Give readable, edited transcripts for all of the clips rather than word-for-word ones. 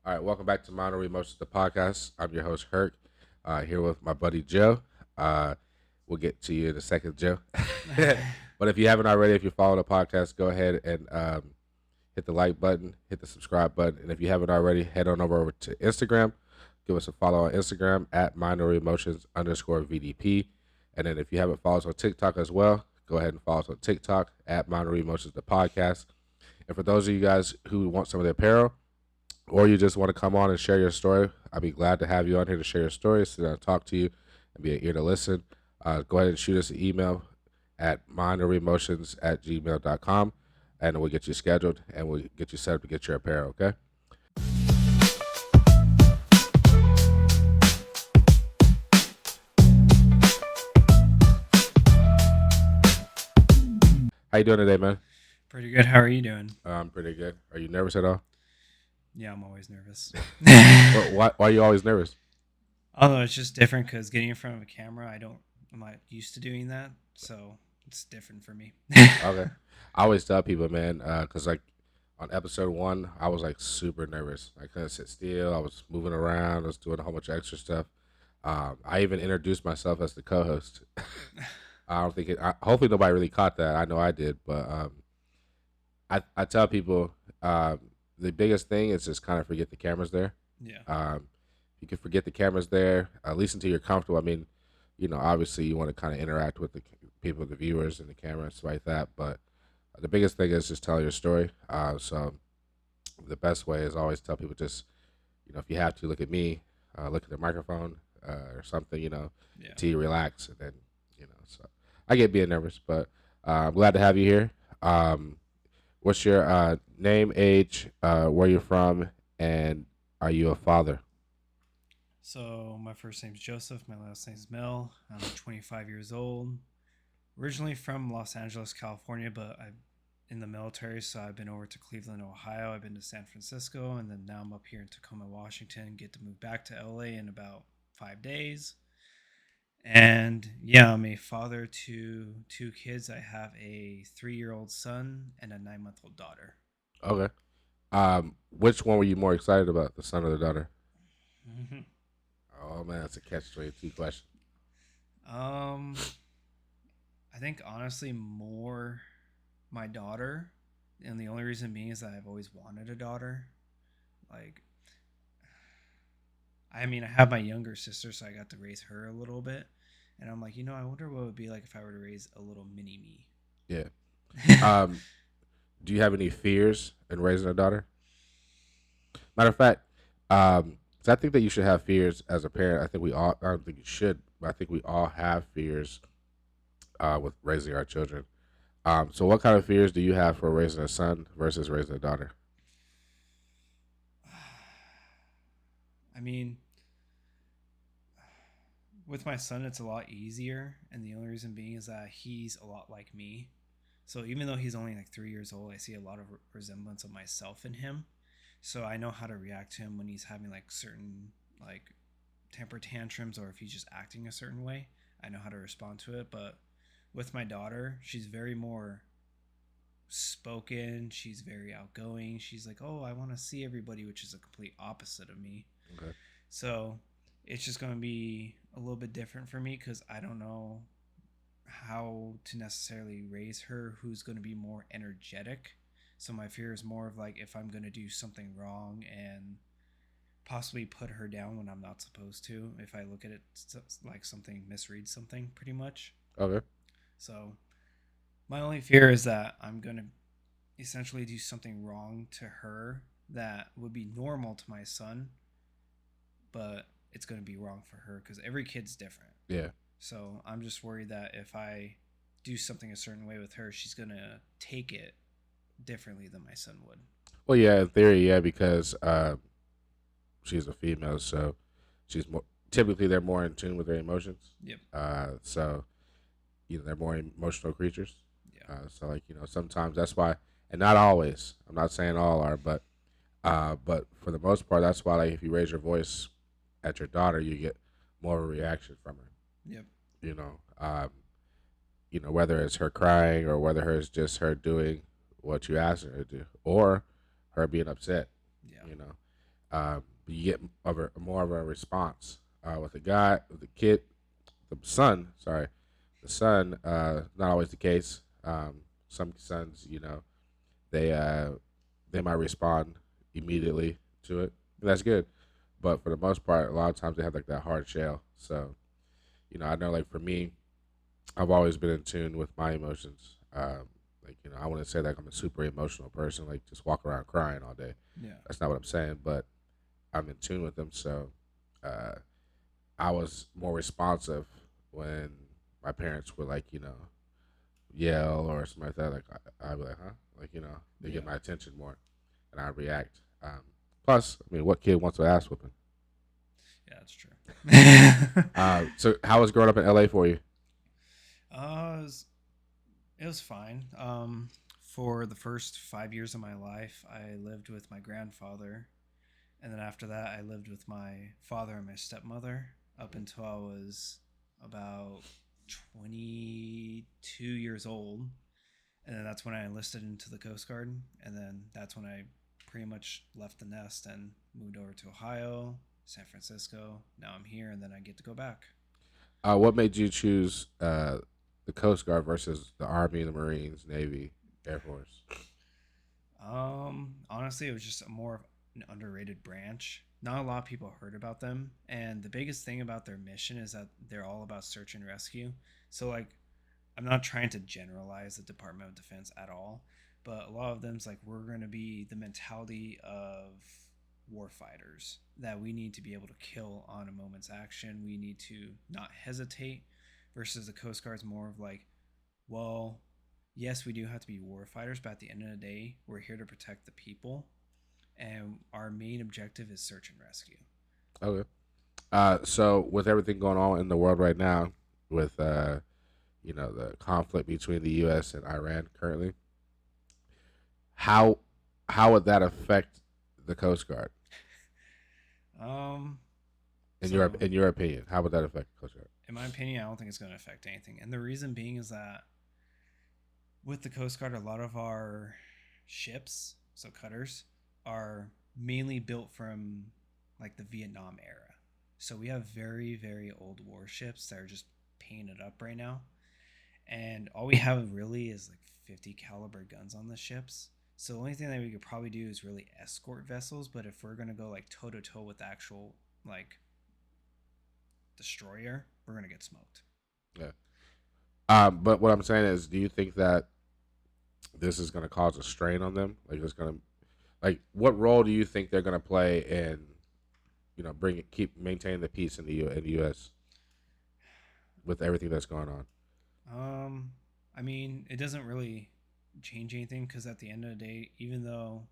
All right, welcome back to Minor Emotions, the podcast. I'm your host, Herc, here with my buddy Joe. Uh, we'll get to you in a second, Joe. But if you haven't already, if you follow the podcast, go ahead and hit the like button, hit the subscribe button. And if you haven't already, head on over to Instagram. Give us a follow on Instagram at Minor Emotions _ VDP. And then if you haven't followed us on TikTok as well, go ahead and follow us on TikTok at Minor Emotions, the podcast. And for those of you guys who want some of the apparel, or you just want to come on and share your story, I'd be glad to have you on here to share your story, sit down and talk to you, and be an ear to listen. Go ahead and shoot us an email at mindoremotions@gmail.com, and we'll get you scheduled, and we'll get you set up to get your apparel, okay? How you doing today, man? Pretty good. How are you doing? I'm pretty good. Are you nervous at all? Yeah, I'm always nervous. Why are you always nervous? Although it's just different because getting in front of a camera, I'm not used to doing that, so it's different for me. Okay. I always tell people, man, because like on episode 1, I was like super nervous. I couldn't sit still. I was moving around. I was doing a whole bunch of extra stuff. I even introduced myself as the co-host. I don't think hopefully nobody really caught that. I know I did, but I tell people the biggest thing is just kind of forget the cameras there. Yeah. You can forget the cameras there, at least until you're comfortable. I mean, obviously you want to kind of interact with the people, the viewers, and the camera and stuff like that. But the biggest thing is just tell your story. So the best way is always tell people just, if you have to, look at me, look at the microphone or something, Yeah. till you relax, and then, So I get being nervous, but I'm glad to have you here. What's your name, age, where you're from, and are you a father? So my first name's Joseph. My last name's Muell. I'm 25 years old. Originally from Los Angeles, California, but I'm in the military, so I've been over to Cleveland, Ohio. I've been to San Francisco, and then now I'm up here in Tacoma, Washington. Get to move back to LA in about 5 days. And yeah, I'm a father to two kids. I have a 3-year-old son and a 9-month-old daughter. Okay. Which one were you more excited about, the son or the daughter? Oh man, that's a catch-22 question. um, I think honestly more my daughter, and the only reason being is that I've always wanted a daughter. Like, I mean, I have my younger sister, so I got to raise her a little bit, and I'm like, I wonder what it would be like if I were to raise a little mini me. Yeah. Um, do you have any fears in raising a daughter? Matter of fact, 'cause I think that you should have fears as a parent. I think we all. I don't think you should, but I think we all have fears with raising our children. So what kind of fears do you have for raising a son versus raising a daughter? I mean, with my son, it's a lot easier, and the only reason being is that he's a lot like me. So even though he's only like 3 years old, I see a lot of resemblance of myself in him. So I know how to react to him when he's having like certain like temper tantrums, or if he's just acting a certain way. I know how to respond to it. But with my daughter, she's very more spoken. She's very outgoing. She's like, "Oh, I want to see everybody," which is a complete opposite of me. Okay. So it's just going to be a little bit different for me because I don't know how to necessarily raise her who's going to be more energetic. So my fear is more of like if I'm going to do something wrong and possibly put her down when I'm not supposed to, if I look at it like something, misread something pretty much. Okay. So my only fear is that I'm going to essentially do something wrong to her that would be normal to my son, but it's going to be wrong for her because every kid's different. Yeah. So I'm just worried that if I do something a certain way with her, she's going to take it differently than my son would. Well, yeah, in theory, yeah, because she's a female, so she's more typically they're more in tune with their emotions. Yep. So they're more emotional creatures. Yeah. So like sometimes that's why, and not always. I'm not saying all are, but for the most part, that's why like if you raise your voice at your daughter, you get more of a reaction from her. Yep. You know, whether it's her crying or whether it's just her doing what you asked her to do, or her being upset. Yeah. You get more of a response with the kid, the son. Sorry, the son. Not always the case. Some sons, they uh, they might respond immediately to it. And that's good, but for the most part, a lot of times they have like that hard shell. So I know like for me, I've always been in tune with my emotions. I wouldn't say like I'm a super emotional person, like just walk around crying all day. Yeah. That's not what I'm saying, but I'm in tune with them. So uh, I was more responsive when my parents would like, yell or something like that. Like I'd be like, huh? Like, they get Yeah. my attention more and I react. Plus, I mean, what kid wants an ass whooping? Yeah, that's true. So how was growing up in LA for you? uh, it was, it was fine. For the first 5 years of my life, I lived with my grandfather, and then after that, I lived with my father and my stepmother up until I was about 22 years old, and then that's when I enlisted into the Coast Guard, and then that's when I pretty much left the nest and moved over to Ohio, San Francisco. Now I'm here, and then I get to go back. What made you choose the Coast Guard versus the Army, the Marines, Navy, Air Force? Honestly, it was just a more of an underrated branch. Not a lot of people heard about them, and the biggest thing about their mission is that they're all about search and rescue. So, like, I'm not trying to generalize the Department of Defense at all, but a lot of them's like we're going to be the mentality of war fighters that we need to be able to kill on a moment's action. We need to not hesitate. Versus the Coast Guard's more of like, well, yes, we do have to be war fighters, but at the end of the day, we're here to protect the people, and our main objective is search and rescue. Okay. So with everything going on in the world right now, with the conflict between the U.S. and Iran currently, how how would that affect the Coast Guard Um, in so your opinion? How would that affect the Coast Guard? in my opinion, I don't think it's going to affect anything, and the reason being is that with the Coast Guard, a lot of our ships, so cutters, are mainly built from like the Vietnam era. So we have very, very old warships that are just painted up right now. And all we have really is like 50 caliber guns on the ships. So the only thing that we could probably do is really escort vessels. But if we're gonna go like toe to toe with the actual like destroyer, we're gonna get smoked. Yeah. But what I'm saying is, do you think that this is going to cause a strain on them? Like, it's going to like what role do you think they're going to play in keep maintaining the peace in the U.S. with everything that's going on? Um, I mean, it doesn't really change anything because at the end of the day, even though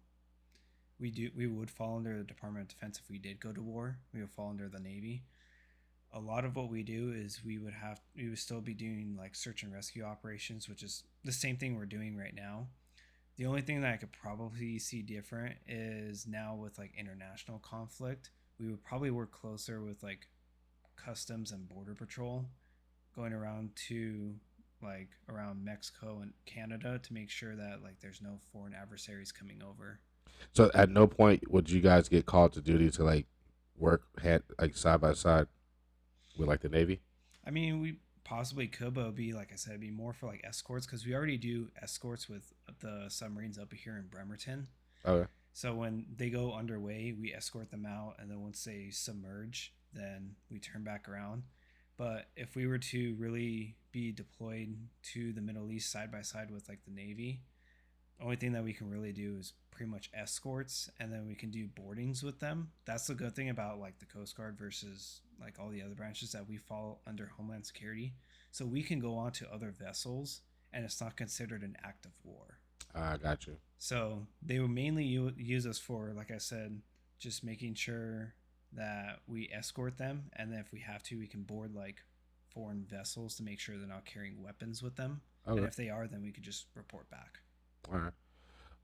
we would fall under the Department of Defense if we did go to war, we would fall under the Navy. A lot of what we do is we would still be doing like search and rescue operations, which is the same thing we're doing right now. The only thing that I could probably see different is now with like international conflict, we would probably work closer with like customs and border patrol going around to like around Mexico and Canada to make sure that like there's no foreign adversaries coming over. So at no point would you guys get called to duty to like work hand like side by side with like the Navy? I mean, we possibly could, but it'd be like I said, it'd be more for like escorts because we already do escorts with the submarines up here in Bremerton. Okay. So when they go underway, we escort them out, and then once they submerge, then we turn back around. But if we were to really be deployed to the Middle East side by side with like the Navy, only thing that we can really do is pretty much escorts, and then we can do boardings with them. That's the good thing about like the Coast Guard versus like all the other branches that we fall under Homeland Security. So we can go on to other vessels, and it's not considered an act of war. I got you. So they would mainly use us for, like I said, just making sure that we escort them, and then if we have to, we can board like foreign vessels to make sure they're not carrying weapons with them. And Okay. if they are, then we could just report back. All right.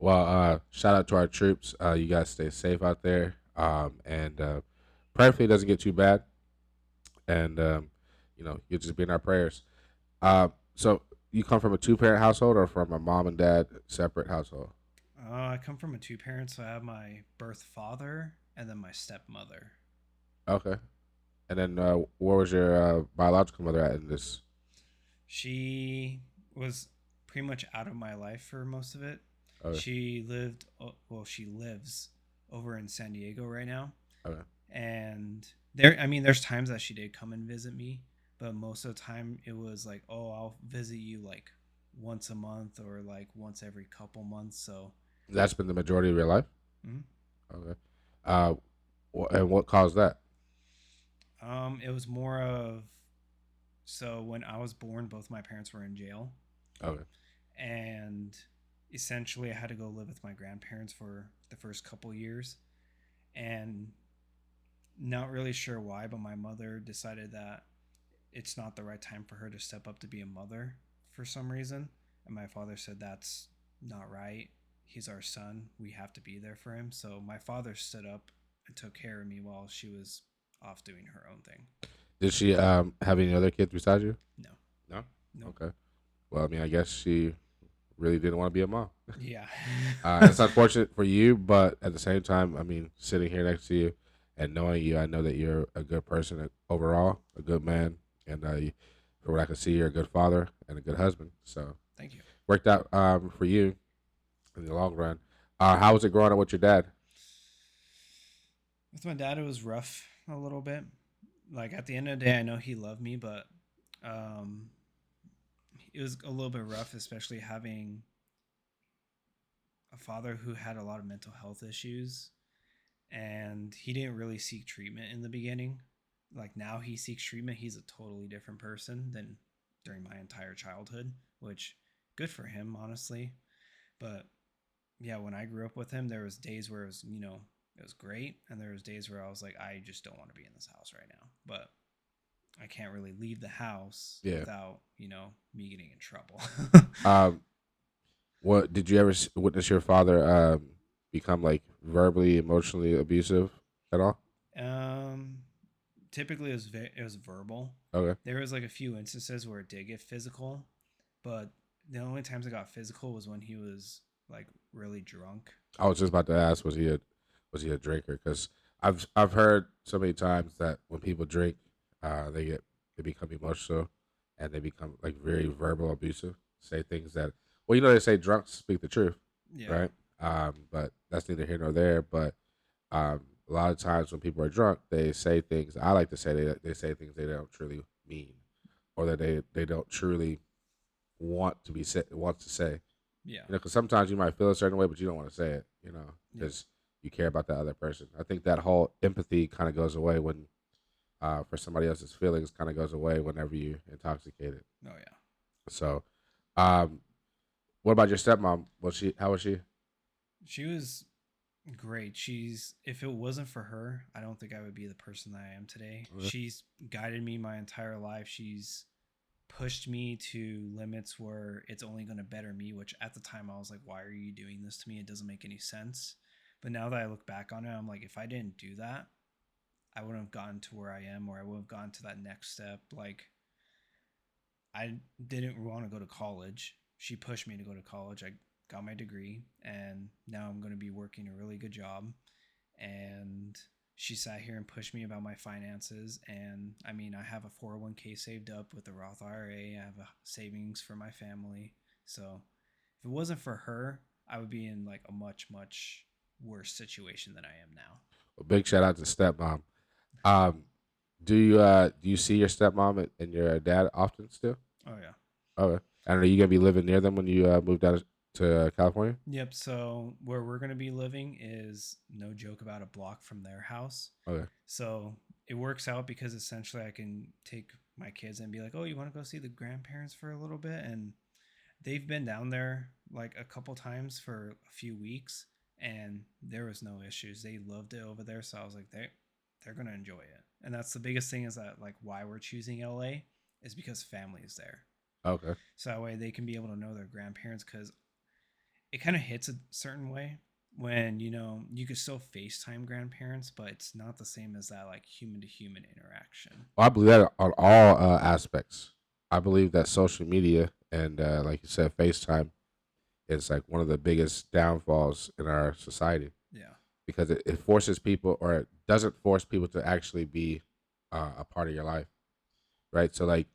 Well, shout out to our troops. You guys stay safe out there. And prayerfully it doesn't get too bad. And you'll just be in our prayers. So you come from a two-parent household or from a mom and dad separate household? I come from a two parents, so I have my birth father and then my stepmother. Okay. And then where was your biological mother at in this? She was pretty much out of my life for most of it. Okay. She lived, well, she lives over in San Diego right now. Okay. And there, I mean, there's times that she did come and visit me, but most of the time it was like, oh, I'll visit you like once a month or like once every couple months. So, That's been the majority of your life. mhm. Okay. Uh, and what caused that? It was more of, so when I was born, both my parents were in jail, Okay. and essentially I had to go live with my grandparents for the first couple years, and not really sure why, but my mother decided that it's not the right time for her to step up to be a mother for some reason. And my father said that's not right. He's our son. We have to be there for him. So my father stood up and took care of me while she was off doing her own thing. Did she have any other kids besides you? No. No. No. Okay. Well, I mean, I guess she really didn't want to be a mom. Yeah. It's unfortunate for you, but at the same time, I mean, sitting here next to you and knowing you, I know that you're a good person overall, a good man, and for what I can see, you're a good father and a good husband. So Thank you. worked out for you in the long run. How was it growing up with your dad? With my dad, it was rough a little bit. Like at the end of the day, I know he loved me, but um, it was a little bit rough, especially having a father who had a lot of mental health issues, and he didn't really seek treatment in the beginning. Like now he seeks treatment. He's a totally different person than during my entire childhood, which good for him, honestly. But yeah, when I grew up with him, there was days where it was, it was great, and there was days where I was like, I just don't want to be in this house right now. But I can't really leave the house Yeah. without, me getting in trouble. Um, what did you ever witness your father become like verbally, emotionally abusive at all? um, Typically it was verbal. Okay. There was like a few instances where it did get physical, but the only times it got physical was when he was like really drunk. I was just about to ask, was he a drinker? Because I've heard so many times that when people drink, they become emotional, and they become like very verbal abusive. Say things that, well, they say drunks speak the truth, Yeah. right? But that's neither here nor there. But a lot of times when people are drunk, they say things. I like to say they say things they don't truly mean, or that they don't truly want to say. Yeah. Because sometimes you might feel a certain way, but you don't want to say it. Yeah. Because you care about that other person. I think that whole empathy kind of goes away when, for somebody else's feelings, kind of goes away whenever you intoxicated. Oh yeah. So, um, what about your stepmom? How was she? She was great. She's if it wasn't for her, I don't think I would be the person that I am today. Okay. She's guided me my entire life. She's pushed me to limits where it's only going to better me, which at the time I was like, why are you doing this to me? It doesn't make any sense. But now that I look back on it, I'm like, if I didn't do that, I wouldn't have gotten to where I am, or I would have gotten to that next step. Like, I didn't want to go to college. She pushed me to go to college. I got my degree, and now I'm going to be working a really good job. And she sat here and pushed me about my finances. And I mean, I have a 401k saved up with the Roth IRA. I have a savings for my family. So if it wasn't for her, I would be in like a much, much worse situation than I am now. Well, big shout out to stepmom. Um, do you see your stepmom and your dad often still? Oh, yeah. Okay. And are you gonna be living near them when you move down to California? Yep. So where we're going to be living is no joke about a block from their house. Okay. So it works out because essentially I can take my kids and be like, oh, you want to go see the grandparents for a little bit? And they've been down there like a couple times for a few weeks, and there was no issues. They loved it over there. So I was like, they're going to enjoy it. And that's the biggest thing, is that like why we're choosing LA is because family is there. Okay. So that way they can be able to know their grandparents, because it kind of hits a certain way when you could still FaceTime grandparents, but it's not the same as that like human to human interaction. Well, I believe that on all aspects. I believe that social media and, like you said, FaceTime is like one of the biggest downfalls in our society. Yeah. because it forces people, or it doesn't force people to actually be a part of your life, right? So like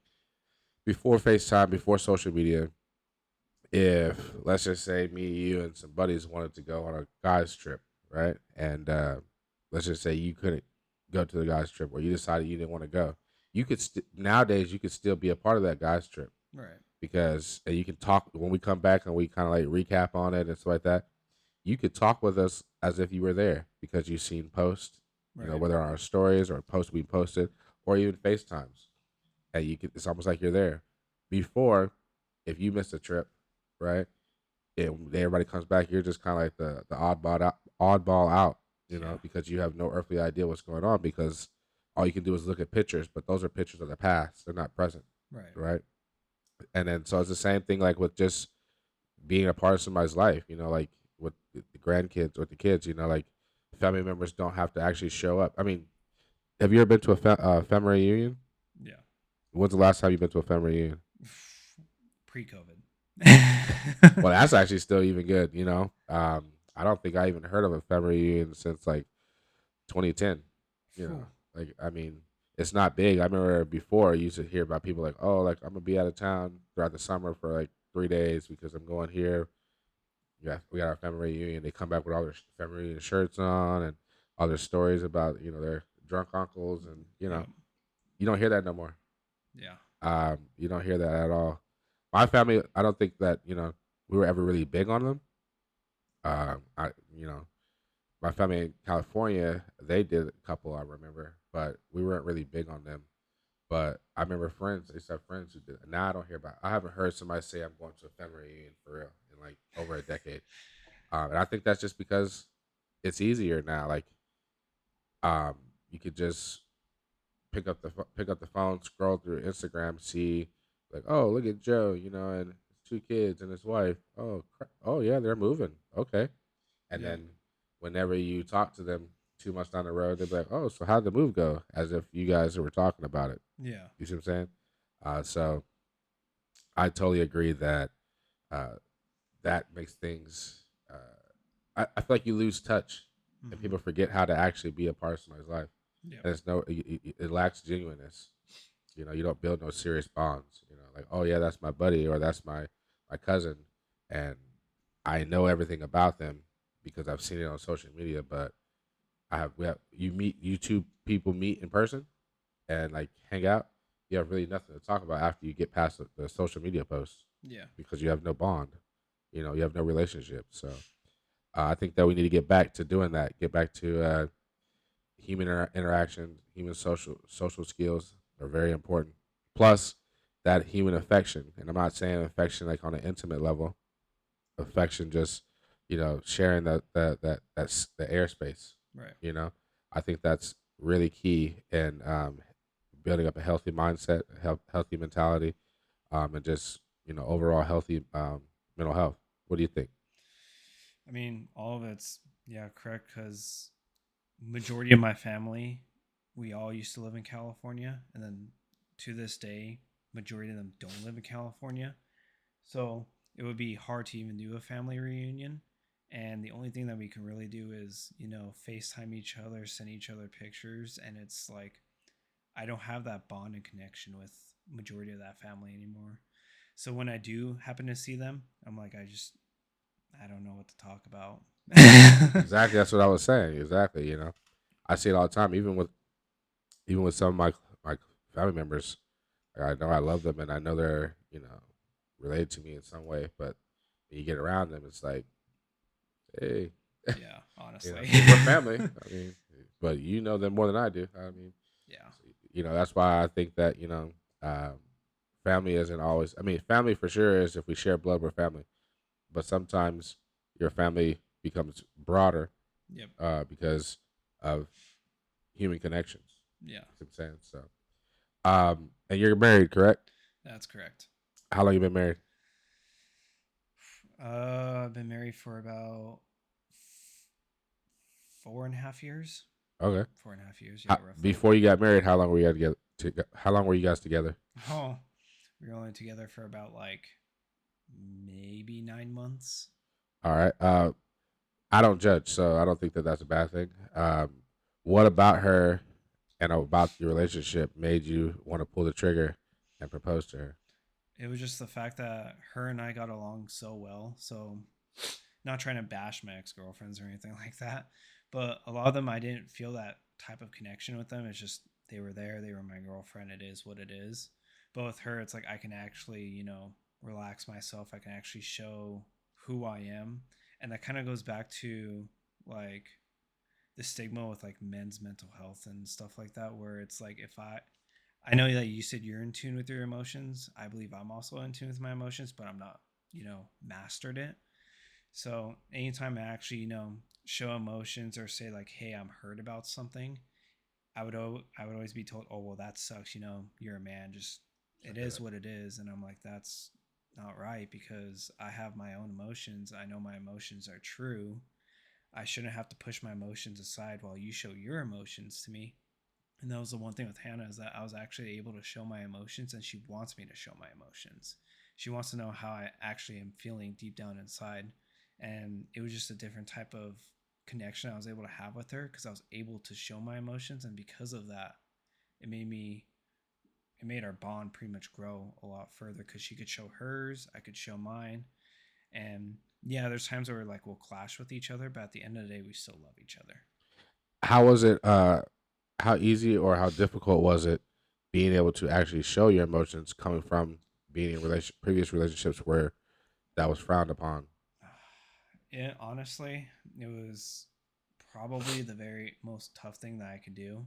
before FaceTime, before social media, if let's just say me, you, and some buddies wanted to go on a guys trip, right? And let's just say you couldn't go to the guys trip, or you decided you didn't want to go, you could nowadays you could still be a part of that guys trip Right. because you can talk when we come back and we kind of like recap on it and stuff like that. You could talk with us as if you were there because you've seen posts, Right. whether on our stories or posts we posted, or even FaceTimes, and you could. It's almost like you're there. Before, if you missed a trip, right? Everybody comes back. You're just kind of like the oddball out, Yeah. because you have no earthly idea what's going on because all you can do is look at pictures, but those are pictures of the past. They're not present, Right. right? And then so it's the same thing like with just being a part of somebody's life, like with the grandkids or the kids, like family members don't have to actually show up. I mean, have you ever been to a family reunion? Yeah. When's the last time you've been to a family reunion? Pre-COVID. Well, that's actually still even good, I don't think I even heard of a family reunion since like 2010. Phew. Like I mean, it's not big. I remember before I used to hear about people like, oh, like I'm gonna be out of town throughout the summer for like 3 days because I'm going here. Yeah, we got our family reunion. They come back with all their family reunion shirts on and all their stories about their drunk uncles, and Yep. you don't hear that no more. Yeah. You don't hear that at all. My family, I don't think that we were ever really big on them. I my family in California, they did a couple I remember, but we weren't really big on them. But I remember friends. I used to have friends who did. Now I don't hear about. I haven't heard somebody say I'm going to a family reunion for real in like over a decade. And I think that's just because it's easier now. Like, um, you could just pick up the phone, scroll through Instagram, see like, oh, look at Joe, and his two kids and his wife. Oh, oh yeah, they're moving. Okay, and Yep. then whenever you talk to them 2 months down the road, they'll be like, oh, so how'd the move go? As if you guys were talking about it. Yeah. You see what I'm saying? So I totally agree that uh, that makes things. I feel like you lose touch, and Mm-hmm. people forget how to actually be a part of somebody's life, Yep. and it lacks genuineness. You don't build no serious bonds. Like, oh yeah, that's my buddy or that's my cousin, and I know everything about them because I've seen it on social media. But we have you two people meet in person and like hang out. You have really nothing to talk about after you get past the social media posts Yeah. because you have no bond. You have no relationship. So I think that we need to get back to doing that. Get back to human interaction, human social skills are very important. Plus, that human affection, and I'm not saying affection like on an intimate level. Affection, just sharing that's the airspace. Right. You know, I think that's really key in building up a healthy mindset, healthy mentality, and just overall healthy mental health. What do you think? I mean, all of it's correct because majority of my family, we all used to live in California, and then to this day, majority of them don't live in California. So it would be hard to even do a family reunion. And the only thing that we can really do is, FaceTime each other, send each other pictures. And it's like, I don't have that bond and connection with majority of that family anymore. So when I do happen to see them, I'm like, I don't know what to talk about. Exactly, that's what I was saying. Exactly, I see it all the time, even with some of my family members. I know I love them and I know they're related to me in some way, but when you get around them, it's like, hey, Yeah, honestly. 'cause we're family. I mean, but you know them more than I do. I mean, Yeah. that's why I think that um, family isn't always. I mean, family for sure is if we share blood, we're family. But sometimes your family becomes broader Yep. because of human connections. Yeah. You know what I'm saying? So, and you're married, correct? That's correct. How long you been married? I've been married for about 4.5 years. Okay. 4.5 years, yeah, roughly. Before you got married, how long were you together? How long were you guys together? Oh, we were only together for about like maybe 9 months. All right. I don't judge, so I don't think that that's a bad thing. What about her and about your relationship made you want to pull the trigger and propose to her? It was just the fact that her and I got along so well. So, not trying to bash my ex girlfriends or anything like that, but a lot of them I didn't feel that type of connection with them. It's just they were there, they were my girlfriend. It is what it is. But with her, it's like I can actually, relax myself. I can actually show who I am, and that kind of goes back to like the stigma with like men's mental health and stuff like that, where it's like if I know that you said you're in tune with your emotions. I believe I'm also in tune with my emotions, but I'm not, mastered it. So anytime I actually, show emotions or say like, "Hey, I'm hurt about something," I would always be told, "Oh, well, that sucks. You're a man. Just it Okay, is what it is." And I'm like, "That's not right because I have my own emotions. I know my emotions are true. I shouldn't have to push my emotions aside while you show your emotions to me." And that was the one thing with Hannah is that I was actually able to show my emotions, and she wants me to show my emotions. She wants to know how I actually am feeling deep down inside, and it was just a different type of connection I was able to have with her because I was able to show my emotions, and because of that, it made me it made our bond pretty much grow a lot further because she could show hers, I could show mine, and yeah, there's times where like we'll clash with each other, but at the end of the day, we still love each other. how was it? How easy or how difficult was it being able to actually show your emotions coming from being in previous relationships where that was frowned upon? It honestly, it was probably the very most tough thing that I could do.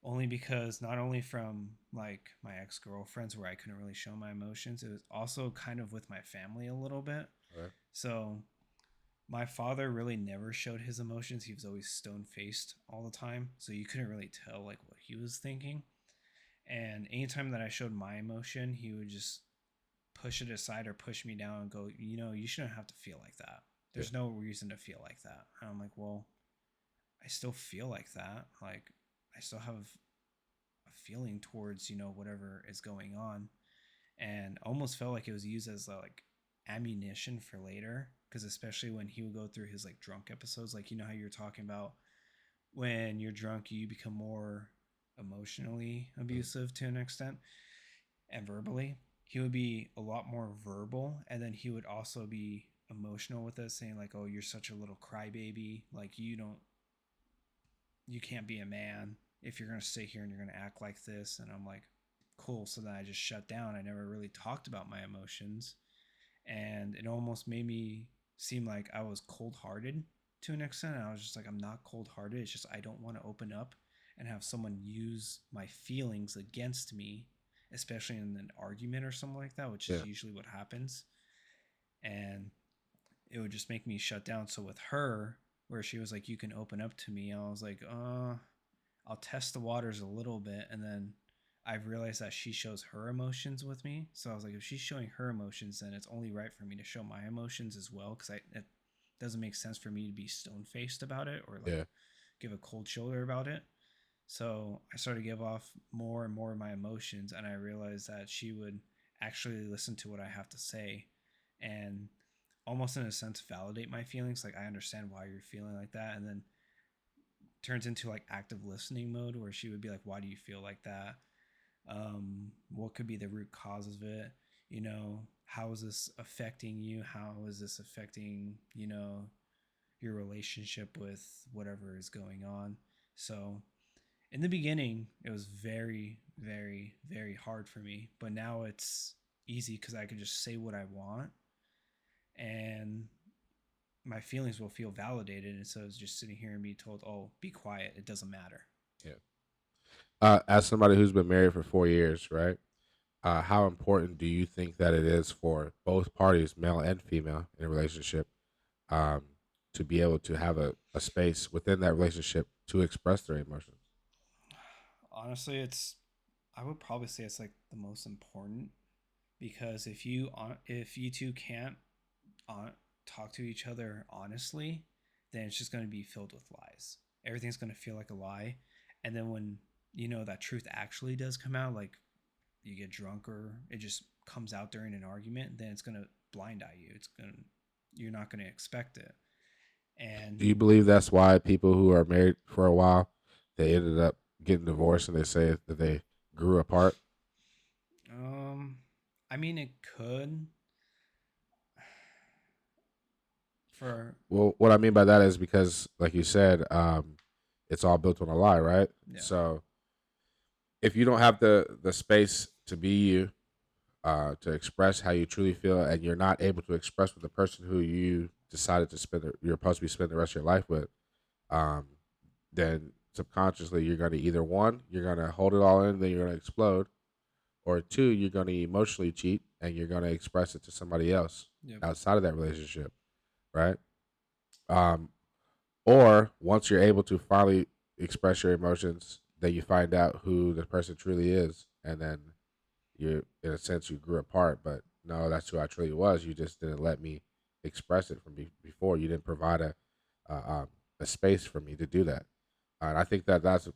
Only because not only from like my ex girlfriends where I couldn't really show my emotions, it was also kind of with my family a little bit. Okay. So my father really never showed his emotions. He was always stone faced all the time. So you couldn't really tell like what he was thinking. And anytime that I showed my emotion, he would just push it aside or push me down and go, you shouldn't have to feel like that. Yeah. There's no reason to feel like that. And I'm like, well, I still feel like that. Like, I still have a feeling towards, whatever is going on. And almost felt like it was used as like ammunition for later. Because especially when he would go through his like drunk episodes, like, how you're talking about when you're drunk, you become more emotionally Mhm. abusive to an extent and verbally. He would be a lot more verbal, and then he would also be emotional with us, saying like, "Oh, you're such a little crybaby. Like you can't be a man if you're gonna sit here and you're gonna act like this." And I'm like, "Cool." So then I just shut down. I never really talked about my emotions, and it almost made me seem like I was cold hearted to an extent. And I was just like, I'm not cold hearted. It's just I don't want to open up and have someone use my feelings against me, especially in an argument or something like that, which is Yeah. usually what happens. And it would just make me shut down. So with her, where she was like, "You can open up to me," I was like, I'll test the waters a little bit. And then I've realized that she shows her emotions with me. So I was like, if she's showing her emotions, then it's only right for me to show my emotions as well. Because it doesn't make sense for me to be stone faced about it or like Yeah. give a cold shoulder about it. So I started to give off more and more of my emotions. And I realized that she would actually listen to what I have to say and almost in a sense validate my feelings. Like, I understand why you're feeling like that. And then turns into like active listening mode where she would be like, "Why do you feel like that? What could be the root cause of it? How is this affecting you? How is this affecting, your relationship with whatever is going on?" So in the beginning, it was very, very, very hard for me, but now it's easy because I can just say what I want and my feelings will feel validated instead of just sitting here and be told, "Oh, be quiet. It doesn't matter." Yeah. As somebody who's been married for 4 years, right? How important do you think that it is for both parties, male and female, in a relationship, um, to be able to have a space within that relationship to express their emotions? Honestly, I would probably say it's like the most important because if you two can't on talk to each other honestly, then it's just going to be filled with lies. Everything's going to feel like a lie, and then when that truth actually does come out, like you get drunk or it just comes out during an argument, then it's going to blind eye you. You're not going to expect it. Do And you believe that's why people who are married for a while, they ended up getting divorced and they say that they grew apart? um, I mean, it could for Well, what I mean by that is because, like you said, it's all built on a lie, right? yeah, So if you don't have the space to be you, to express how you truly feel, and you're not able to express with the person who you decided to you're supposed to be spending the rest of your life with, um, then subconsciously you're going to either one, you're going to hold it all in, then you're going to explode, or two, you're going to emotionally cheat and you're going to express it to somebody else yep, outside of that relationship, right? Um, or once you're able to finally express your emotions, then you find out who the person truly is, and then you, in a sense, you grew apart. But no, that's who I truly was. You just didn't let me express it from before. You didn't provide a space for me to do that. And I think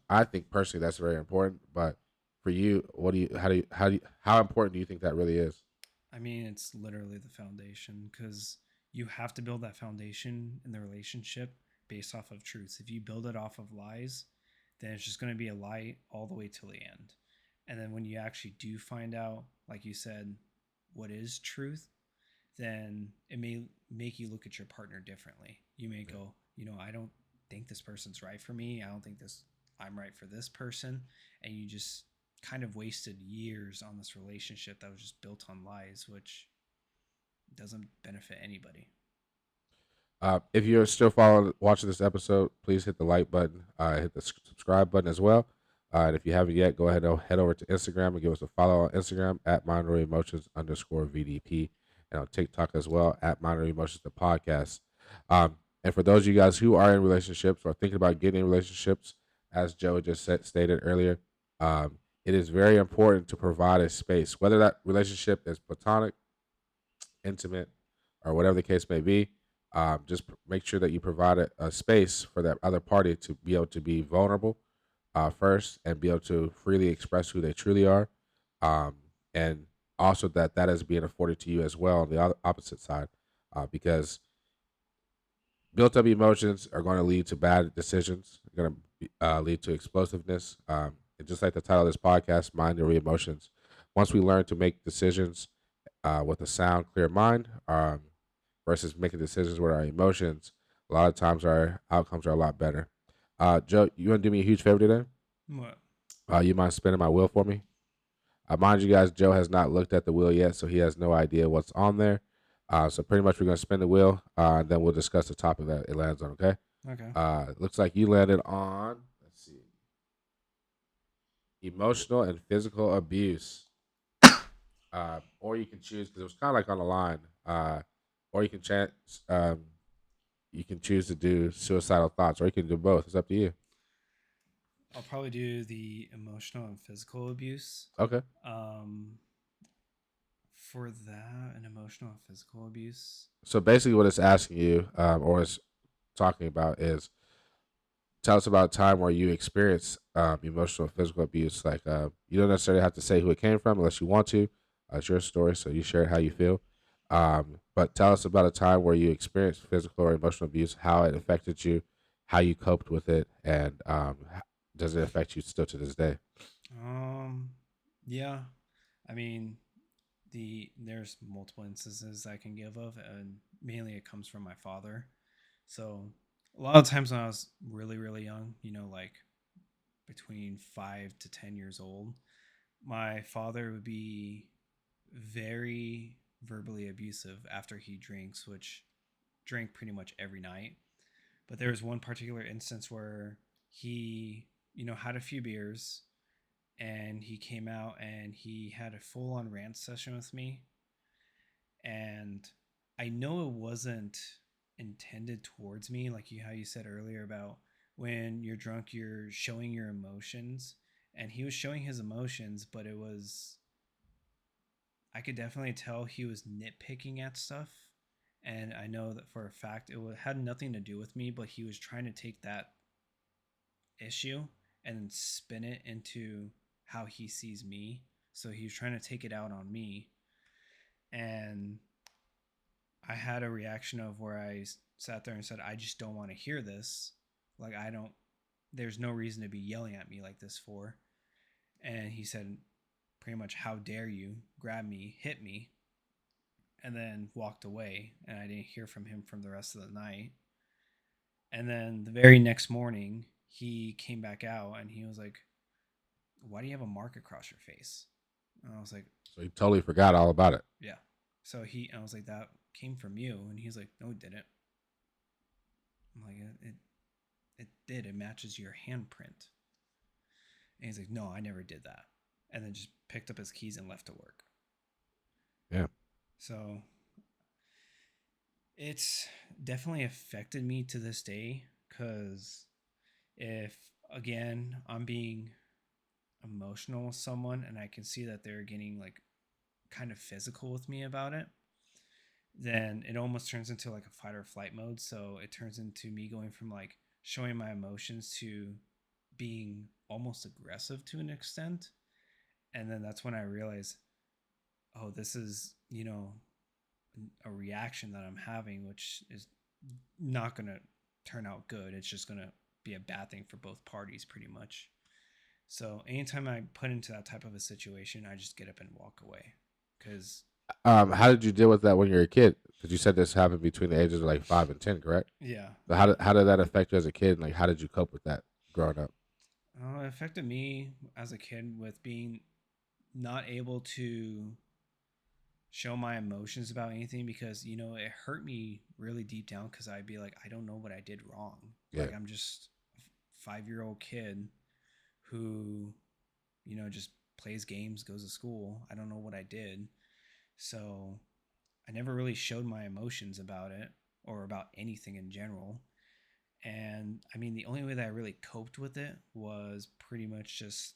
I think personally that's very important. But for you, what do you how important do you think that really is? I mean, it's literally the foundation because you have to build that foundation in the relationship based off of truths. If you build it off of lies, then it's just going to be a lie all the way till the end. And then when you actually do find out, like you said, what is truth, then it may make you look at your partner differently. You may go, I don't think this person's right for me. I don't think I'm right for this person. And you just kind of wasted years on this relationship that was just built on lies, which doesn't benefit anybody. If you're still watching this episode, please hit the like button, hit the subscribe button as well. And if you haven't yet, go ahead and head over to Instagram and give us a follow on Instagram at Minority Emotions _ VDP, and on TikTok as well at Minority Emotions the podcast. And for those of you guys who are in relationships or thinking about getting in relationships, as Joe just stated earlier, it is very important to provide a space, whether that relationship is platonic, intimate, or whatever the case may be. Just make sure that you provide a space for that other party to be able to be vulnerable first and be able to freely express who they truly are. Um, and also that is being afforded to you as well on the opposite side, because built up emotions are going to lead to bad decisions, going to lead to explosiveness. And just like the title of this podcast, Mind Your Emotions. Once we learn to make decisions with a sound, clear mind, versus making decisions with our emotions, a lot of times our outcomes are a lot better. Joe, you want to do me a huge favor today? What? You mind spinning my wheel for me? Mind you guys, Joe has not looked at the wheel yet, so he has no idea what's on there. So pretty much we're going to spin the wheel, and then we'll discuss the topic that it lands on, okay? Okay. Looks like you landed on, let's see, emotional and physical abuse. Or you can choose, because it was kind of like on the line, or um, you can choose to do suicidal thoughts, or you can do both. It's up to you. I'll probably do the emotional and physical abuse. Okay. Um, for that, and emotional and physical abuse. So basically, what it's asking you, or it's talking about, is tell us about a time where you experienced emotional and physical abuse. Like, you don't necessarily have to say who it came from unless you want to. It's your story, so you share how you feel. But tell us about a time where you experienced physical or emotional abuse, how it affected you, how you coped with it, and does it affect you still to this day? Um, yeah. I mean, there's multiple instances I can give of, and mainly it comes from my father. So a lot of times when I was really really young, like between 5 to 10 years old, my father would be very verbally abusive after he drinks, which drank pretty much every night. But there was one particular instance where he, had a few beers and he came out and he had a full on rant session with me. And I know it wasn't intended towards me, like how you said earlier about when you're drunk, you're showing your emotions. And he was showing his emotions, but I could definitely tell he was nitpicking at stuff. And I know that for a fact had nothing to do with me, but he was trying to take that issue and then spin it into how he sees me. So he was trying to take it out on me. And I had a reaction of where sat there and said, I just don't want to hear this. Like, I don't, there's no reason to be yelling at me like this for. And he said, pretty much, how dare you grab me, hit me, and then walked away. And I didn't hear from him from the rest of the night. And then the very next morning, he came back out and he was like, why do you have a mark across your face? And I was like, So he totally forgot all about it. yeah. So I was like, that came from you. And he's like, no, it didn't. I'm like, it did. It matches your handprint. And he's like, no, I never did that. And then just picked up his keys and left to work. Yeah. So it's definitely affected me to this day because if, again, I'm being emotional with someone and I can see that they're getting like kind of physical with me about it, then it almost turns into like a fight or flight mode. So it turns into me going from like showing my emotions to being almost aggressive to an extent. And then that's when I realize, oh, this is, a reaction that I'm having, which is not going to turn out good. It's just going to be a bad thing for both parties, pretty much. So anytime I put into that type of a situation, I just get up and walk away. Because How did you deal with that when you were a kid? Because you said this happened between the ages of like 5 and 10, correct? yeah, So how did that affect you as a kid? And like, how did you cope with that growing up? it affected me as a kid with being not able to show my emotions about anything because it hurt me really deep down because I'd be like, I don't know what I did wrong. Yeah. Like, I'm just a 5-year-old kid who just plays games, goes to school. I don't know what I did. So I never really showed my emotions about it or about anything in general. And I mean, the only way that I really coped with it was pretty much just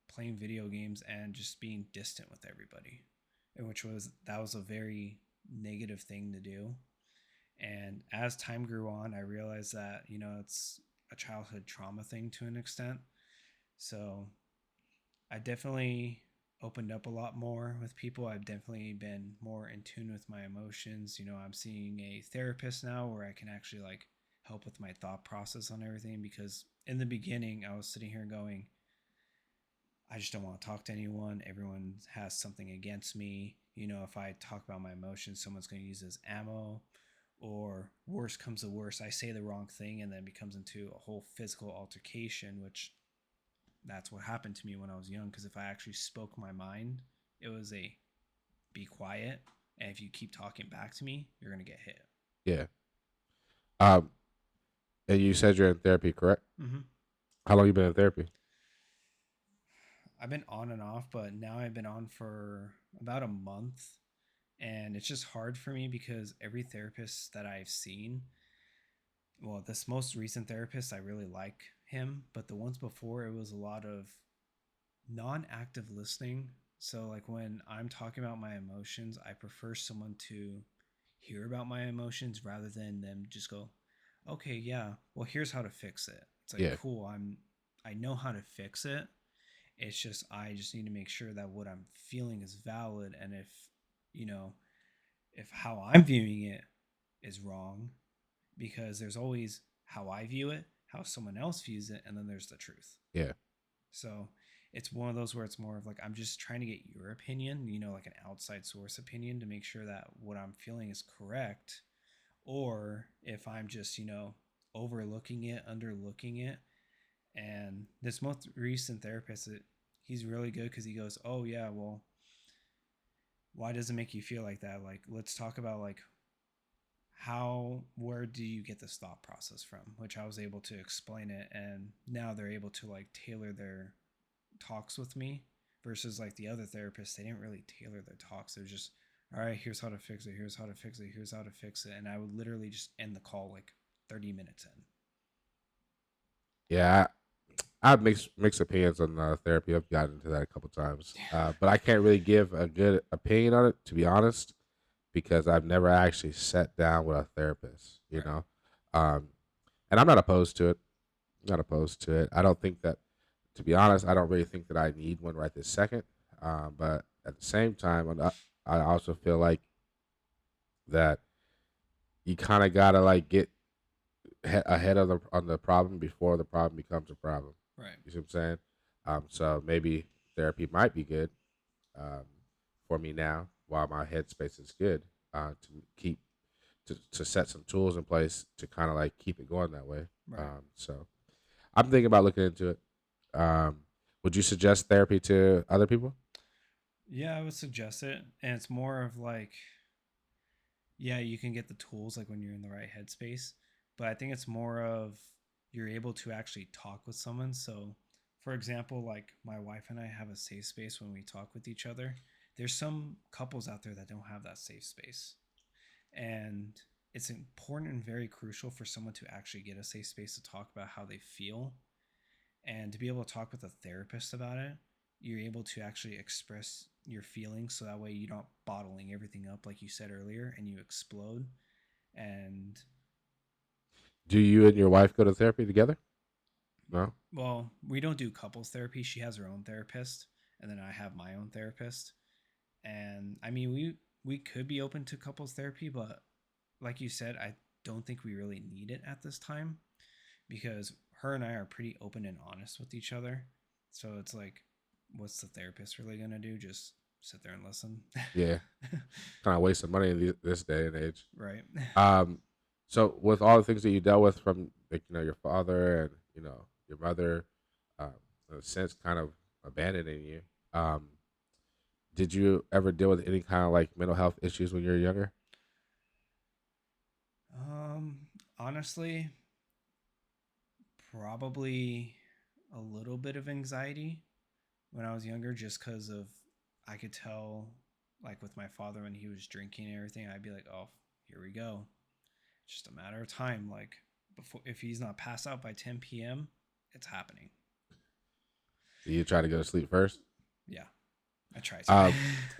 playing video games and just being distant with everybody, and that was a very negative thing to do. And as time grew on, I realized that it's a childhood trauma thing to an extent. So I definitely opened up a lot more with people. I've definitely been more in tune with my emotions. I'm seeing a therapist now where I can actually like help with my thought process on everything, because in the beginning I was sitting here going, I just don't want to talk to anyone. Everyone has something against me. If I talk about my emotions, someone's going to use it as ammo. Or worse comes to worse, I say the wrong thing and then it becomes into a whole physical altercation, which that's what happened to me when I was young. Because if I actually spoke my mind, it was a be quiet. And if you keep talking back to me, you're going to get hit. Yeah. Um, and you said you're in therapy, correct? Mm-hmm. How long you been in therapy? I've been on and off, but now I've been on for about a month. And it's just hard for me because every therapist that I've seen, well, this most recent therapist, I really like him, but the ones before, it was a lot of non-active listening. So like when I'm talking about my emotions, I prefer someone to hear about my emotions rather than them just go, okay, yeah, well, here's how to fix it. It's like, Yeah. cool, I know how to fix it. It's just I just need to make sure that what I'm feeling is valid, and you know if how I'm viewing it is wrong, because there's always how I view it, how someone else views it, and then there's the truth. Yeah. So it's one of those where it's more of like, I'm just trying to get your opinion, like an outside source opinion, to make sure that what I'm feeling is correct. Or if I'm just, overlooking it, underlooking it. And this most recent therapist, he's really good because he goes, oh, yeah, well, why does it make you feel like that? Like, let's talk about like where do you get this thought process from? Which I was able to explain it, and now they're able to like tailor their talks with me versus like the other therapists. They didn't really tailor their talks. They're just, all right, here's how to fix it, here's how to fix it, here's how to fix it, and I would literally just end the call like 30 minutes in. Yeah. I have mixed opinions on therapy. I've gotten into that a couple times, but I can't really give a good opinion on it, to be honest, because I've never actually sat down with a therapist. Right. Um, and I'm not opposed to it. Not opposed to it. I don't think that, to be honest, I don't really think that I need one right this second. But at the same time, I also feel like that you kind of gotta like get ahead of the on the problem before the problem becomes a problem. Right. You see what I'm saying? So maybe therapy might be good um, for me now while my headspace is good to keep to set some tools in place to kind of like keep it going that way. Right. So I'm thinking about looking into it. Um, would you suggest therapy to other people? Yeah, I would suggest it. And it's more of like, yeah, you can get the tools like when you're in the right headspace, but I think it's more of you're able to actually talk with someone. So, for example, like my wife and I have a safe space when we talk with each other. There's some couples out there that don't have that safe space. And it's important and very crucial for someone to actually get a safe space to talk about how they feel and to be able to talk with a therapist about it. You're able to actually express your feelings so that way you're not bottling everything up like you said earlier and you explode. And Do you and your wife go to therapy together? No. well, we don't do couples therapy. She has her own therapist and then I have my own therapist. And I mean, we could be open to couples therapy, but like you said, I don't think we really need it at this time because her and I are pretty open and honest with each other. So it's like, what's the therapist really gonna do? Just sit there and listen. Yeah, kind of wasting money in this day and age. Right. Um, so with all the things that you dealt with from like your father and your mother, um, in a sense, kind of abandoning you. Um, did you ever deal with any kind of like mental health issues when you were younger? Um, honestly, probably a little bit of anxiety when I was younger, just because of I could tell, like with my father when he was drinking and everything, I'd be like, oh, here we go. It's just a matter of time. Like before, if he's not passed out by 10 p.m., it's happening. Do you try to go to sleep first? Yeah, I try to. Um,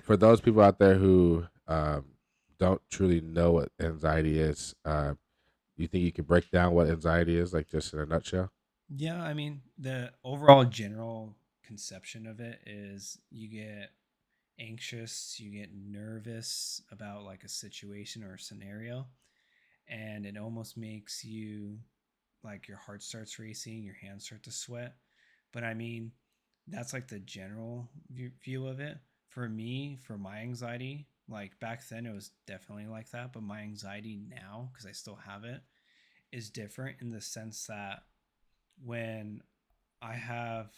for those people out there who don't truly know what anxiety is, do you think you could break down what anxiety is, like just in a nutshell? Yeah, I mean, the overall general conception of it is you get anxious, you get nervous about like a situation or a scenario, and it almost makes you like your heart starts racing, your hands start to sweat. But I mean, that's like the general view of it. For me, for my anxiety, like back then it was definitely like that, but my anxiety now, because I still have it, is different in the sense that when I have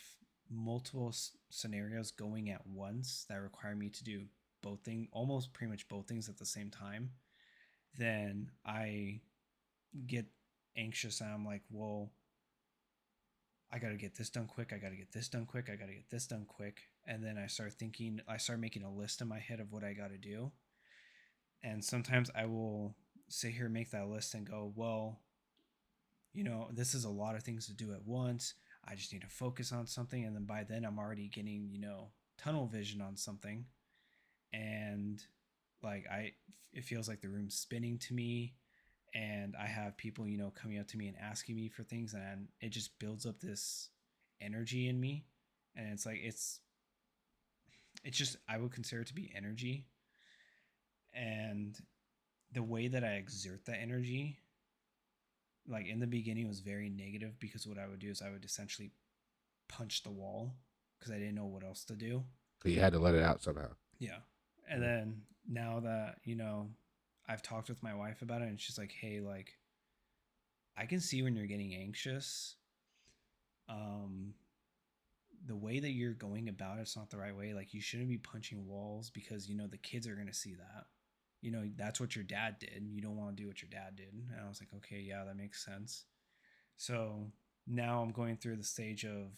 multiple scenarios going at once that require me to do both things, almost pretty much both things at the same time, then I get anxious and I'm like, well, I got to get this done quick. I got to get this done quick. I got to get this done quick. And then I start making a list in my head of what I got to do. And sometimes I will sit here and make that list and go, well, this is a lot of things to do at once. I just need to focus on something. And then by then, I'm already getting, tunnel vision on something. And like, it feels like the room's spinning to me. And I have people, coming up to me and asking me for things. And it just builds up this energy in me. And it's just, I would consider it to be energy. And the way that I exert that energy, like in the beginning, was very negative because what I would do is I would essentially punch the wall because I didn't know what else to do. So you had to let it out somehow. Yeah. And then now that, I've talked with my wife about it and she's like, hey, like, I can see when you're getting anxious. Um, the way that you're going about it's not the right way. Like, you shouldn't be punching walls because, the kids are going to see that. That's what your dad did. You don't want to do what your dad did. And I was like, okay, yeah, that makes sense. So now I'm going through the stage of,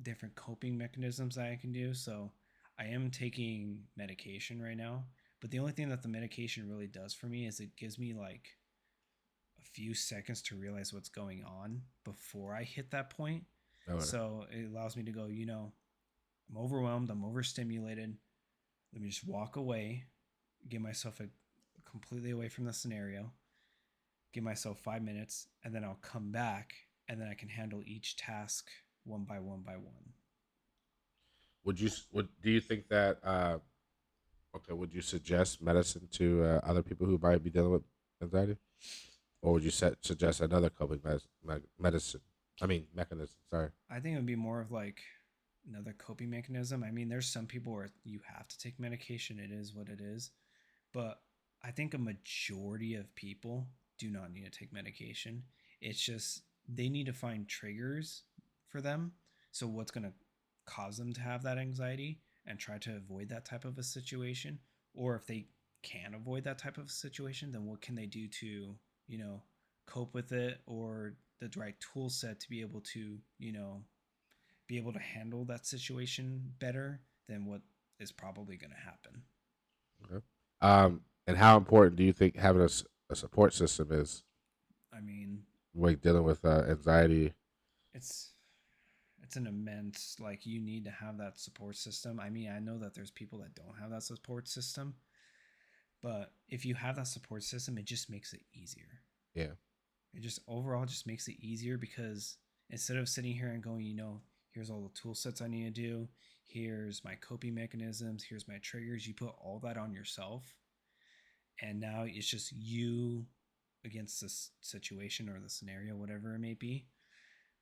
different coping mechanisms that I can do. So I am taking medication right now. But the only thing that the medication really does for me is it gives me like a few seconds to realize what's going on before I hit that point. Oh, So it allows me to go, I'm overwhelmed, I'm overstimulated. Let me just walk away, get myself completely away from the scenario, give myself 5 minutes, and then I'll come back and then I can handle each task one by one by one. would do you think that okay? Would you suggest medicine to other people who might be dealing with anxiety, or would you suggest another coping medicine? I mean mechanism. Sorry. I think it would be more of like another coping mechanism. I mean, there's some people where you have to take medication. It is what it is. But I think a majority of people do not need to take medication. It's just they need to find triggers for them. So, what's going to cause them to have that anxiety and try to avoid that type of a situation? Or if they can avoid that type of situation, then what can they do to, you know, cope with it or the right tool set to be able to, be able to handle that situation better than what is probably going to happen? Okay. And how important do you think having a support system is I mean, when dealing with anxiety? it's it's an immense, like, you need to have that support system. I mean, I know that there's people that don't have that support system, but if you have that support system, it just makes it easier. Yeah. It just overall just makes it easier because instead of sitting here and going, here's all the tool sets I need to do, here's my coping mechanisms, here's my triggers, you put all that on yourself, and now it's just you against this situation or the scenario, whatever it may be.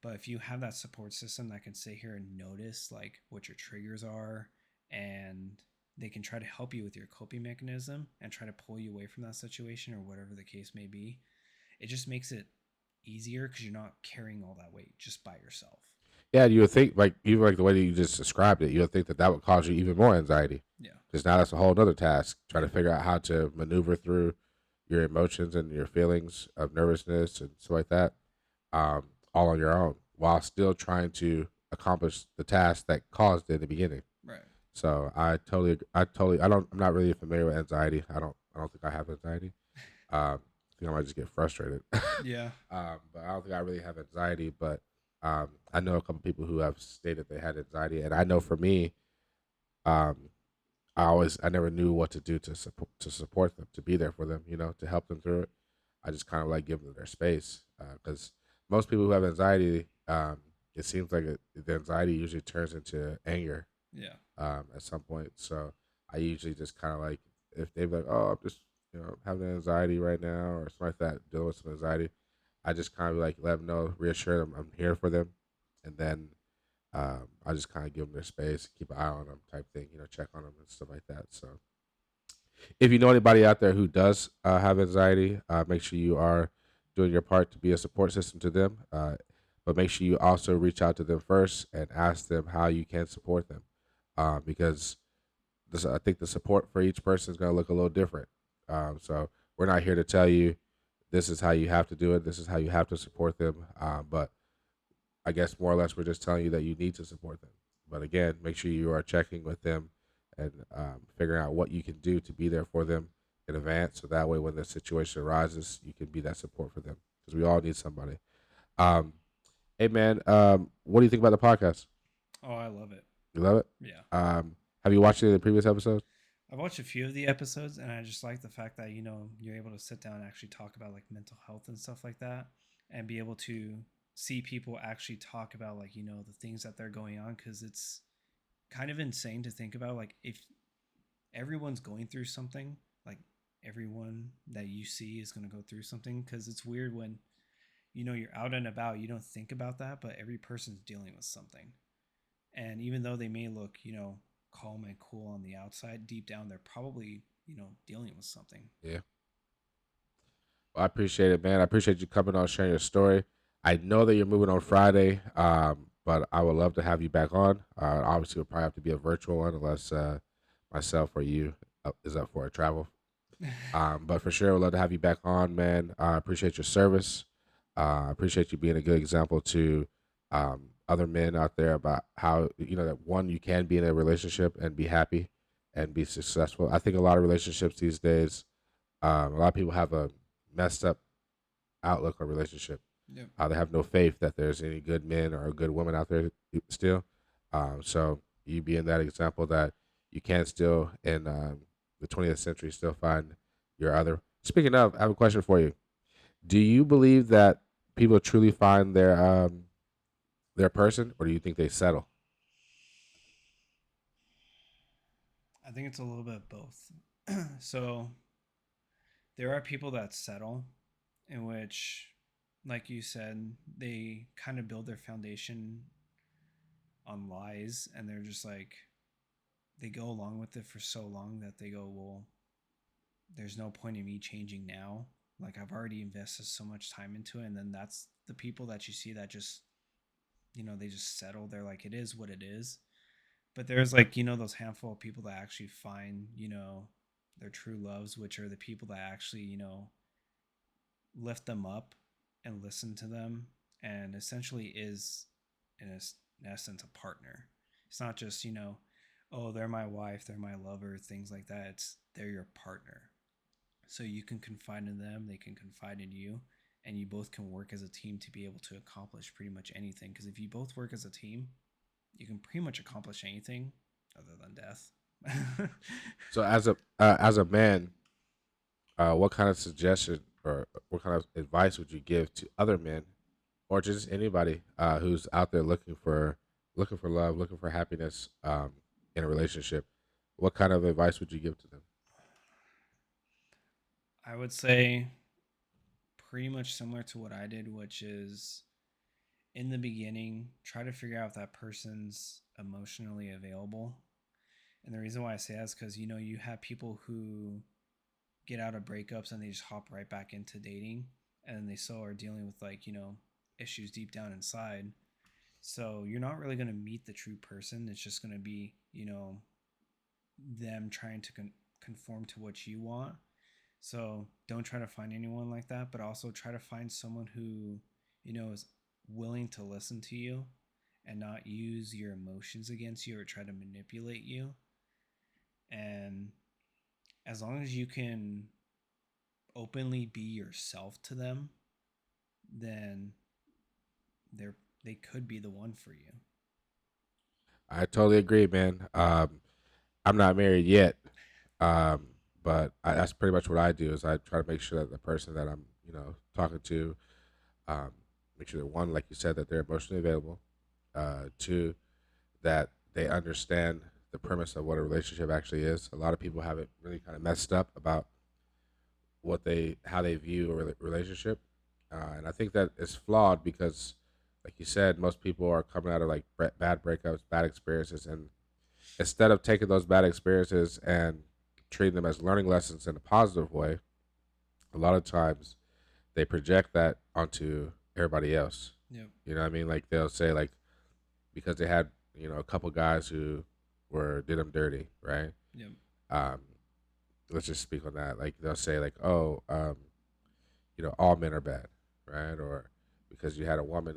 But if you have that support system that can sit here and notice like what your triggers are, and they can try to help you with your coping mechanism and try to pull you away from that situation or whatever the case may be, it just makes it easier because you're not carrying all that weight just by yourself. Yeah, you would think like even like the way that you just described it, you would think that that would cause you even more anxiety Yeah. because now that's a whole other task trying Yeah. to figure out how to maneuver through your emotions and your feelings of nervousness and stuff like that, all on your own while still trying to accomplish the task that caused it in the beginning. Right. So I'm not really familiar with anxiety. I don't think I have anxiety. I think I might just get frustrated. Yeah. But I don't think I really have anxiety. But I know a couple people who have stated they had anxiety, and I know for me, um, I never knew what to do to support them, to be there for them, to help them through it. I just kind of like give them their space because most people who have anxiety, it seems like the anxiety usually turns into anger Yeah. at some point. So I usually just kind of like if they're like, oh, I'm just having anxiety right now or something like that, dealing with some anxiety. I just kind of like let them know, reassure them I'm here for them, and then I just kind of give them their space, keep an eye on them, type thing, check on them and stuff like that. So if you know anybody out there who does have anxiety, make sure you are doing your part to be a support system to them. But make sure you also reach out to them first and ask them how you can support them, because I think the support for each person is going to look a little different. So we're not here to tell you this is how you have to do it. This is how you have to support them. But I guess more or less we're just telling you that you need to support them. But again, make sure you are checking with them and figuring out what you can do to be there for them in advance. So that way, when the situation arises, you can be that support for them because we all need somebody. Um, hey, man, what do you think about the podcast? Oh, I love it. You love it? Yeah. Have you watched any of the previous episodes? I've watched a few of the episodes, and I just like the fact that you're able to sit down and actually talk about like mental health and stuff like that, and be able to see people actually talk about like the things that they're going on, because it's kind of insane to think about, like, if everyone's going through something, like everyone that you see is going to go through something, because it's weird when you're out and about, you don't think about that, but every person's dealing with something. And even though they may look, calm and cool on the outside, deep down they're probably, dealing with something. Yeah. Well, I appreciate it, man. I appreciate you coming on, sharing your story. I know that you're moving on Friday, but I would love to have you back on. Obviously, it'll probably have to be a virtual one unless myself or you is up for a travel. But for sure, we'd love to have you back on, man. I appreciate your service. I appreciate you being a good example to other men out there about how, that one, you can be in a relationship and be happy and be successful. I think a lot of relationships these days, a lot of people have a messed up outlook on relationship. Yep. They have no faith that there's any good men or good women out there still. So you being that example that you can still in the 20th century still find your other. Speaking of, I have a question for you. Do you believe that people truly find their person, or do you think they settle? I think it's a little bit of both. So there are people that settle, in which, like you said, they kind of build their foundation on lies, and they're just like, they go along with it for so long that they go, well, there's no point in me changing now. Like, I've already invested so much time into it. And then that's the people that you see that just, they just settle. They're like, it is what it is. But there's like, those handful of people that actually find, their true loves, which are the people that actually, lift them up and listen to them, and essentially is, in essence, a partner. It's not just, oh, they're my wife, they're my lover, things like that. It's, they're your partner. So you can confide in them, they can confide in you, and you both can work as a team to be able to accomplish pretty much anything. Because if you both work as a team, you can pretty much accomplish anything other than death. So as a man, what kind of suggestion or what kind of advice would you give to other men or just anybody who's out there looking for love, looking for happiness in a relationship? What kind of advice would you give to them? I would say pretty much similar to what I did, which is in the beginning, try to figure out if that person's emotionally available. And the reason why I say that is because, you have people who get out of breakups and they just hop right back into dating. And then they still are dealing with, like, issues deep down inside. So you're not really going to meet the true person. It's just going to be, them trying to conform to what you want. So don't try to find anyone like that, but also try to find someone who, is willing to listen to you and not use your emotions against you or try to manipulate you. And as long as you can openly be yourself to them, then they could be the one for you. I totally agree, man. I'm not married yet, um, but that's pretty much what I do. Is I try to make sure that the person that I'm, talking to, um, make sure that one, like you said, that they're emotionally available. Two, that they understand the premise of what a relationship actually is. A lot of people have it really kind of messed up about how they view a relationship, and I think that it's flawed because, like you said, most people are coming out of like bad breakups, bad experiences, and instead of taking those bad experiences and treating them as learning lessons in a positive way, a lot of times they project that onto everybody else. Yep. You know what I mean? Like they'll say like because they had a couple guys who were did them dirty, right? Yep. Um, let's just speak on that. Like they'll say like, oh, all men are bad, right? Or because you had a woman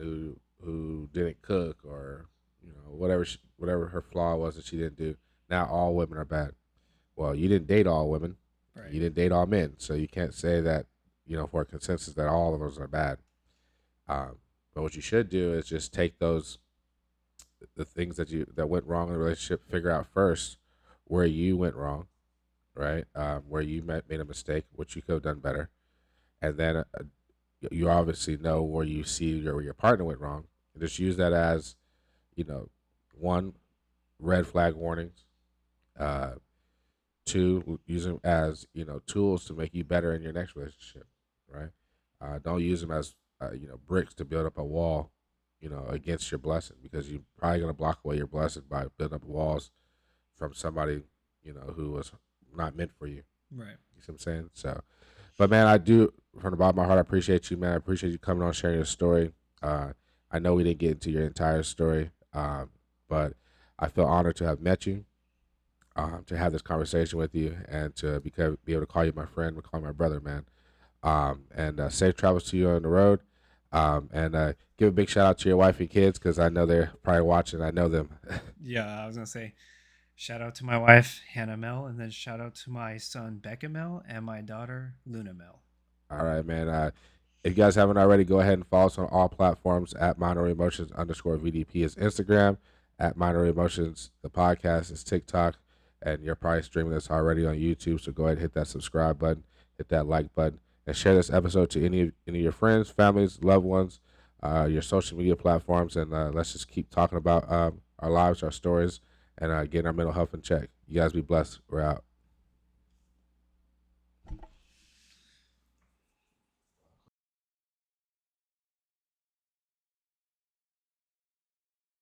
who didn't cook, or whatever her flaw was that she didn't do. Now all women are bad. Well, you didn't date all women. Right. You didn't date all men, so you can't say that for a consensus that all of us are bad. But what you should do is just take the things that went wrong in the relationship, figure out first where you went wrong, right? Where you made a mistake, which you could have done better, and then you obviously know where you see where your partner went wrong. And just use that as you know one red flag warnings. Uh, Two, use them as tools to make you better in your next relationship, right? Don't use them as bricks to build up a wall, against your blessing, because you're probably gonna block away your blessing by building up walls from somebody who was not meant for you. Right. You see what I'm saying? So, but man, I do from the bottom of my heart, I appreciate you, man. I appreciate you coming on, sharing your story. Uh, I know we didn't get into your entire story, but I feel honored to have met you, to have this conversation with you, and to be able to call you my friend, call you my brother, man. And safe travels to you on the road. And give a big shout out to your wife and kids because I know they're probably watching. I know them. Yeah, I was gonna say shout out to my wife Hannah Mel, and then shout out to my son Becca Mel and my daughter Luna Mel. All right, man. If you guys haven't already, go ahead and follow us on all platforms at Minority Emotions _ VDP is Instagram, at Minority Emotions, the podcast is TikTok, and you're probably streaming this already on YouTube. So go ahead and hit that subscribe button, hit that like button, and share this episode to any of your friends, families, loved ones, your social media platforms, and let's just keep talking about our lives, our stories, and getting our mental health in check. You guys be blessed. We're out.